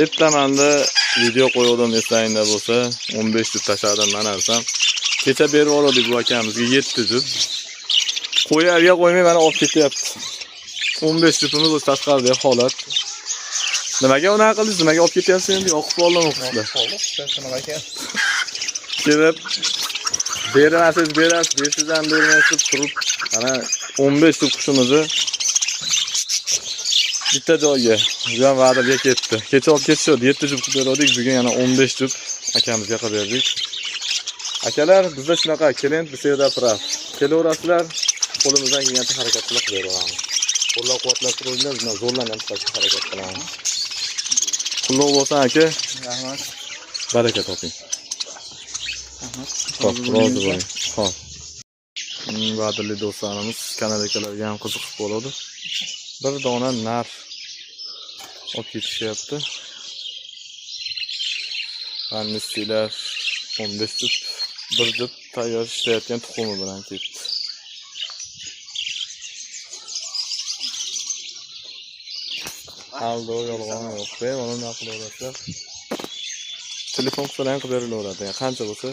Ertamanda video qo'ydim esingda bo'lsa 15 juft tashladim men arsam. Kecha berib oldik bu akamizga 7 juft. Qo'yarga qo'ymay mana olib ketyapti. 15 juftimiz o'z tashqaridagi holat. Nimaga unaqa qildingiz? Nimaga olib ketyapsiz endi? Yoqib oldimi qushlar? Shunaqa ekan. Kelib berasiz, bersizdan bermaysiz turib, mana 15 juft qushimizni bitta joyga, bu ham va'daga ketdi. Kecha olib ketishdi, 7 juft qilib berdik, bugun yana 15 juft akamizga qilib berdik. Akalar, bizda shunaqa, klient bizda turadi. Kelaverasizlar, qo'limizdan kelgancha harakat qilib beramiz. Qo'llab-quvvatlab turinglar, biz zo'rlanib harakat qilamiz. Qutlug' bo'lsin aka. Rahmat. Baraka toping. Rahmat. Xo'p, rozi bo'ling. Xo'p. Qadrli do'stlarimiz, kanaldagilarga ham qiziqib bo'ladi. Bir dona nar olib ketishyapti. Annisilar 15 juft, bir juft tayyor ishlayotgan tuxumi bilan ketdi. Aldo yolg'on yo'q. Bemalol naql qilaverasizlar. Telefon bilan qilib berilaveradi. Qancha bo'lsa